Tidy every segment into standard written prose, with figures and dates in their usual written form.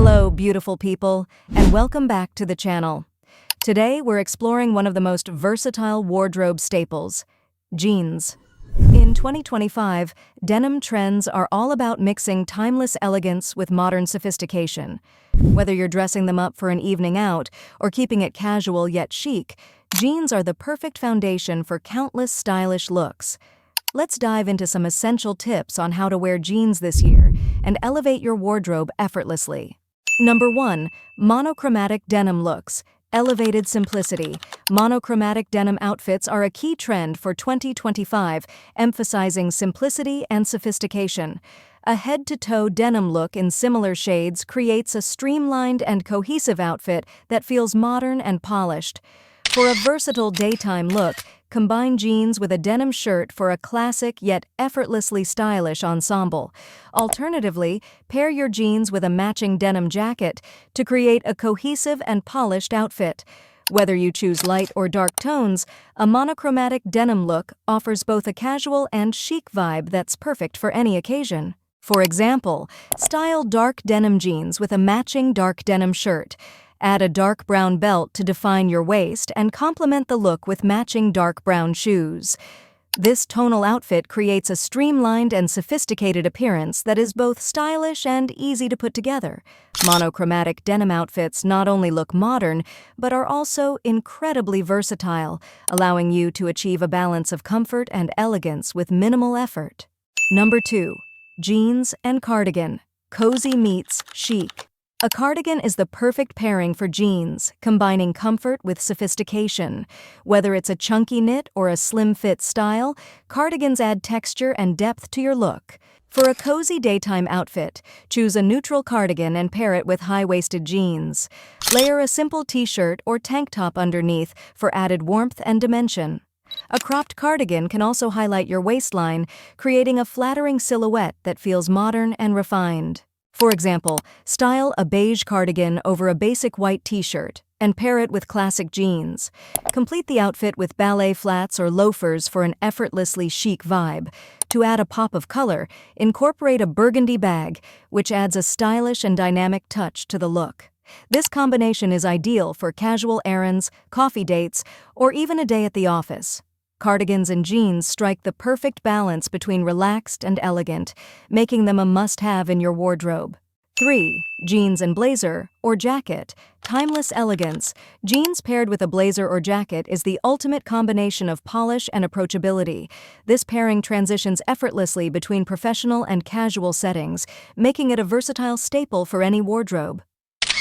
Hello, beautiful people, and welcome back to the channel. Today, we're exploring one of the most versatile wardrobe staples, jeans. In 2025, denim trends are all about mixing timeless elegance with modern sophistication. Whether you're dressing them up for an evening out or keeping it casual yet chic, jeans are the perfect foundation for countless stylish looks. Let's dive into some essential tips on how to wear jeans this year and elevate your wardrobe effortlessly. Number 1. Monochromatic denim looks. Elevated simplicity. Monochromatic denim outfits are a key trend for 2025, emphasizing simplicity and sophistication. A head-to-toe denim look in similar shades creates a streamlined and cohesive outfit that feels modern and polished. For a versatile daytime look, combine jeans with a denim shirt for a classic yet effortlessly stylish ensemble. Alternatively, pair your jeans with a matching denim jacket to create a cohesive and polished outfit. Whether you choose light or dark tones, a monochromatic denim look offers both a casual and chic vibe that's perfect for any occasion. For example, style dark denim jeans with a matching dark denim shirt. Add a dark brown belt to define your waist and complement the look with matching dark brown shoes. This tonal outfit creates a streamlined and sophisticated appearance that is both stylish and easy to put together. Monochromatic denim outfits not only look modern, but are also incredibly versatile, allowing you to achieve a balance of comfort and elegance with minimal effort. Number 2. Jeans and cardigan. Cozy meets chic. A cardigan is the perfect pairing for jeans, combining comfort with sophistication. Whether it's a chunky knit or a slim-fit style, cardigans add texture and depth to your look. For a cozy daytime outfit, choose a neutral cardigan and pair it with high-waisted jeans. Layer a simple t-shirt or tank top underneath for added warmth and dimension. A cropped cardigan can also highlight your waistline, creating a flattering silhouette that feels modern and refined. For example, style a beige cardigan over a basic white t-shirt and pair it with classic jeans. Complete the outfit with ballet flats or loafers for an effortlessly chic vibe. To add a pop of color, incorporate a burgundy bag, which adds a stylish and dynamic touch to the look. This combination is ideal for casual errands, coffee dates, or even a day at the office. Cardigans and jeans strike the perfect balance between relaxed and elegant, making them a must-have in your wardrobe. 3. Jeans and blazer or jacket. Timeless elegance. Jeans paired with a blazer or jacket is the ultimate combination of polish and approachability. This pairing transitions effortlessly between professional and casual settings, making it a versatile staple for any wardrobe.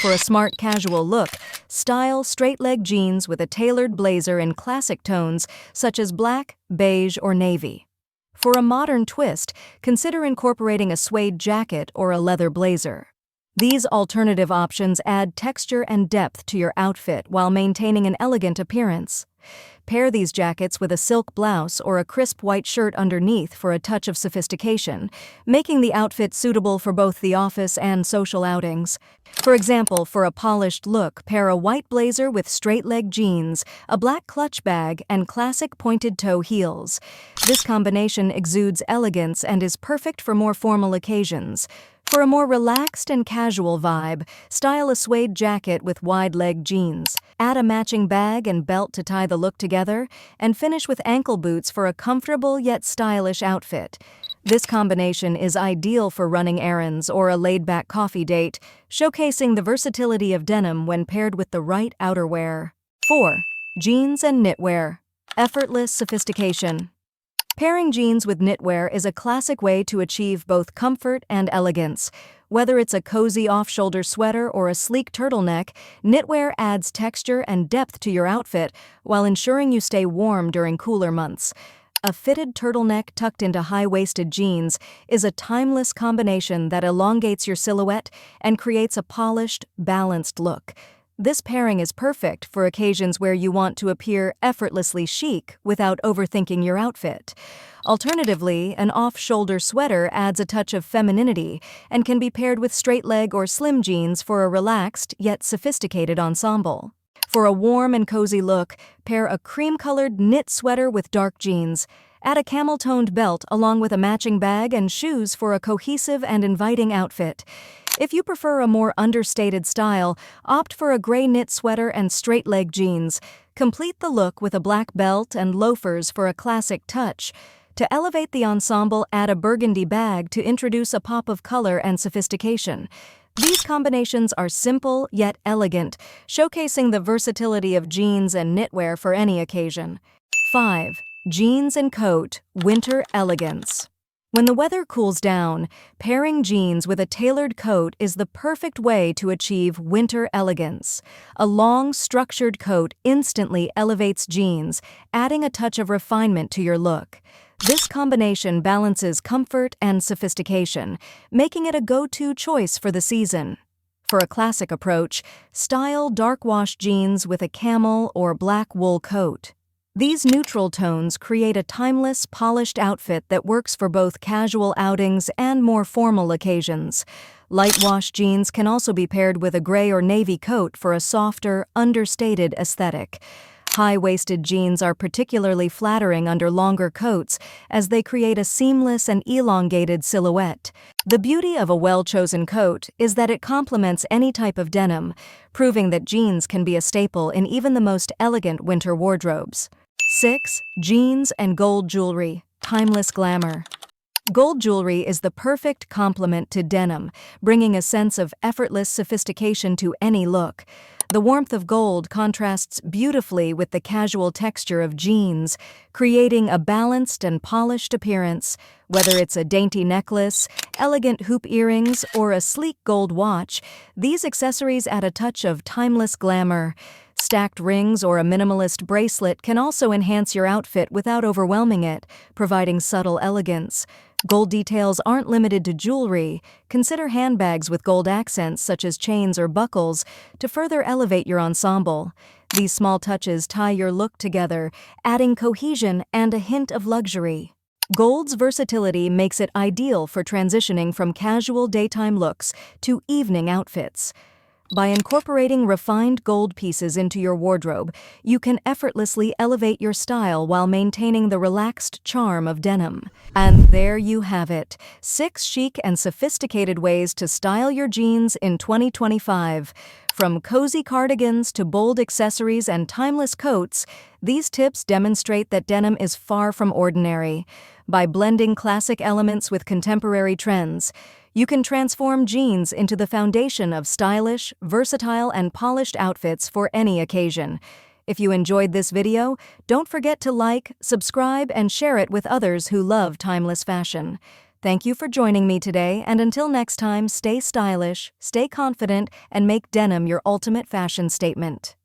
For a smart casual look, style straight-leg jeans with a tailored blazer in classic tones such as black, beige, or navy. For a modern twist, consider incorporating a suede jacket or a leather blazer. These alternative options add texture and depth to your outfit while maintaining an elegant appearance. Pair these jackets with a silk blouse or a crisp white shirt underneath for a touch of sophistication, making the outfit suitable for both the office and social outings. For example, for a polished look, pair a white blazer with straight-leg jeans, a black clutch bag, and classic pointed-toe heels. This combination exudes elegance and is perfect for more formal occasions. For a more relaxed and casual vibe, style a suede jacket with wide-leg jeans. Add a matching bag and belt to tie the look together, and finish with ankle boots for a comfortable yet stylish outfit. This combination is ideal for running errands or a laid-back coffee date, showcasing the versatility of denim when paired with the right outerwear. 4. Jeans and knitwear. Effortless sophistication. Pairing jeans with knitwear is a classic way to achieve both comfort and elegance. Whether it's a cozy off-shoulder sweater or a sleek turtleneck, knitwear adds texture and depth to your outfit while ensuring you stay warm during cooler months. A fitted turtleneck tucked into high-waisted jeans is a timeless combination that elongates your silhouette and creates a polished, balanced look. This pairing is perfect for occasions where you want to appear effortlessly chic without overthinking your outfit. Alternatively, an off-shoulder sweater adds a touch of femininity and can be paired with straight-leg or slim jeans for a relaxed yet sophisticated ensemble. For a warm and cozy look, pair a cream-colored knit sweater with dark jeans. Add a camel-toned belt along with a matching bag and shoes for a cohesive and inviting outfit. If you prefer a more understated style, opt for a gray knit sweater and straight-leg jeans. Complete the look with a black belt and loafers for a classic touch. To elevate the ensemble, add a burgundy bag to introduce a pop of color and sophistication. These combinations are simple yet elegant, showcasing the versatility of jeans and knitwear for any occasion. 5. Jeans and coat, winter elegance. When the weather cools down, pairing jeans with a tailored coat is the perfect way to achieve winter elegance. A long, structured coat instantly elevates jeans, adding a touch of refinement to your look. This combination balances comfort and sophistication, making it a go-to choice for the season. For a classic approach, style dark wash jeans with a camel or black wool coat. These neutral tones create a timeless, polished outfit that works for both casual outings and more formal occasions. Light wash jeans can also be paired with a gray or navy coat for a softer, understated aesthetic. High-waisted jeans are particularly flattering under longer coats as they create a seamless and elongated silhouette. The beauty of a well-chosen coat is that it complements any type of denim, proving that jeans can be a staple in even the most elegant winter wardrobes. 6. Jeans and gold jewelry, timeless glamour. Gold jewelry is the perfect complement to denim, bringing a sense of effortless sophistication to any look. The warmth of gold contrasts beautifully with the casual texture of jeans, creating a balanced and polished appearance. Whether it's a dainty necklace, elegant hoop earrings, or a sleek gold watch, these accessories add a touch of timeless glamour. Stacked rings or a minimalist bracelet can also enhance your outfit without overwhelming it, providing subtle elegance. Gold details aren't limited to jewelry. Consider handbags with gold accents such as chains or buckles to further elevate your ensemble. These small touches tie your look together, adding cohesion and a hint of luxury. Gold's versatility makes it ideal for transitioning from casual daytime looks to evening outfits. By incorporating refined gold pieces into your wardrobe, you can effortlessly elevate your style while maintaining the relaxed charm of denim. And there you have it, 6 chic and sophisticated ways to style your jeans in 2025. From cozy cardigans to bold accessories and timeless coats, these tips demonstrate that denim is far from ordinary. By blending classic elements with contemporary trends, you can transform jeans into the foundation of stylish, versatile, and polished outfits for any occasion. If you enjoyed this video, don't forget to like, subscribe, and share it with others who love timeless fashion. Thank you for joining me today, and until next time, stay stylish, stay confident, and make denim your ultimate fashion statement.